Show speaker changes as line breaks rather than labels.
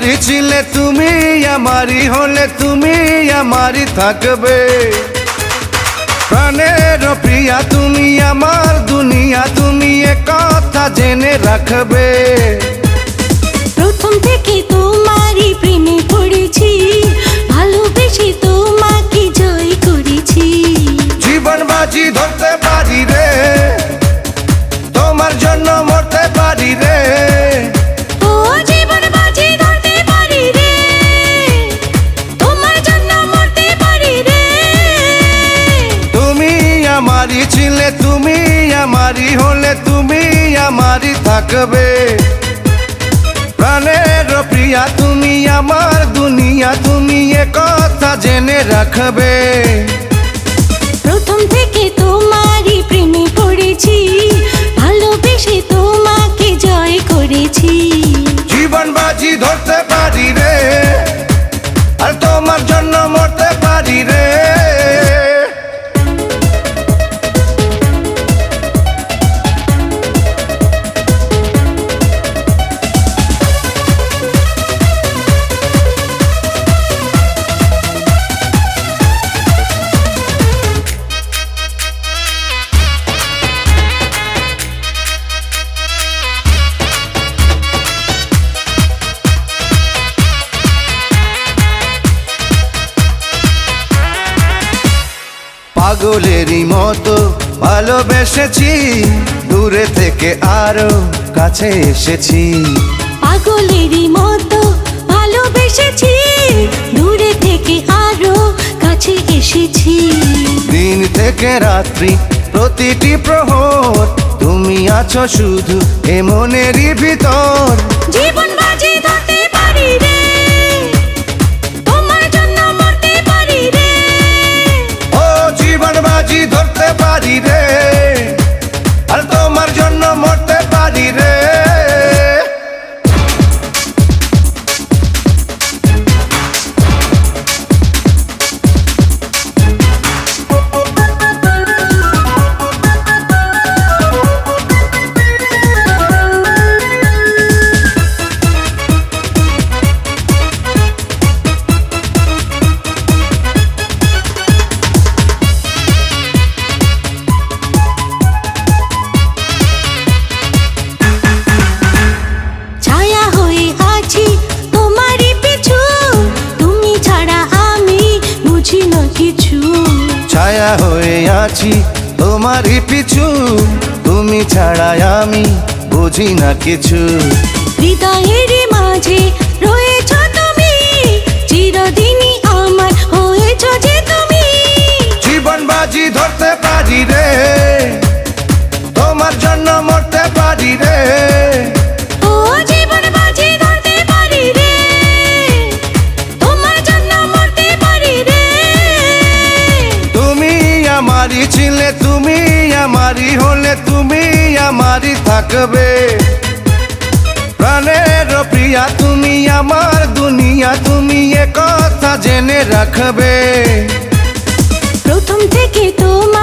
আমারই ছিলে তুমি, আমারই হলে তুমি আমারই থাকবে। প্রাণের প্রিয়া তুমি, আমার দুনিয়া তুমি, এ কথা জেনে রাখবে।
প্রথম থেকে তোমারই প্রেমে পড়েছি, ভালোবেসে তোমাকে জয় করেছি।
জীবন বাজি ধরতে পারি রে, তোমার জন্য মরতে পারি রে।
ও জীবন বাজি ধরতে পারি রে, তোমার জন্য মরতে পারি রে।
তুমি আমারই ছিলে তুমি, আমারই হলে তুমি আমারই থাকবে। প্রাণের প্রিয়া তুমি, আমার দুনিয়া তুমি, এ কথা জেনে রাখবে।
প্রথম থেকে তোমারই প্রেমে পড়েছি, ভালোবেসে তোমাকে জয় করেছি।
জীবন বাজি ধরতে পারি রে, আর তোমার জন্য মরতে পারি রে। পাগলেরই মতো ভালোবেসেছি, দূরে থেকে আরো কাছে এসেছি।
পাগলেরই মতো ভালোবেসেছি, দূরে থেকে আরো কাছে এসেছি।
দিন থেকে রাত্রি প্রতিটি প্রহর তুমি আছো শুধু এ মনেরই ভিতর।
জীবন বাজি ধরতে পারি রে, তোমার জন্য মরতে পারি রে।
ও জীবন বাজি ধরতে পারি রে, আর তোমার জন্য মরতে পারি রে।
ছায়া হয়ে আছি তোমারই পিছু, তুমি ছাড়া আমি বুঝি না কিছু।
ছায়া হয়ে আছি তোমারই পিছু, তুমি ছাড়া আমি বুঝি না কিছু।
হৃদয়ের মাঝে রয়েছ তুমি, চিরদিনই আমার হয়েছ যে তুমি।
জীবন বাজি ধরতে পারি রে, তোমার জন্য মরতে পারি রে।
ও জীবন বাজি ধরতে পারি রে, তোমার জন্য মরতে পারি রে।
তুমি আমারই ছিলে তুমি, আমারই হলে তুমি আমারই থাকবে। প্রাণের প্রিয়া তুমি, আমার দুনিয়া তুমি, এ কথা জেনে রাখবে।
প্রথম থেকে তোমার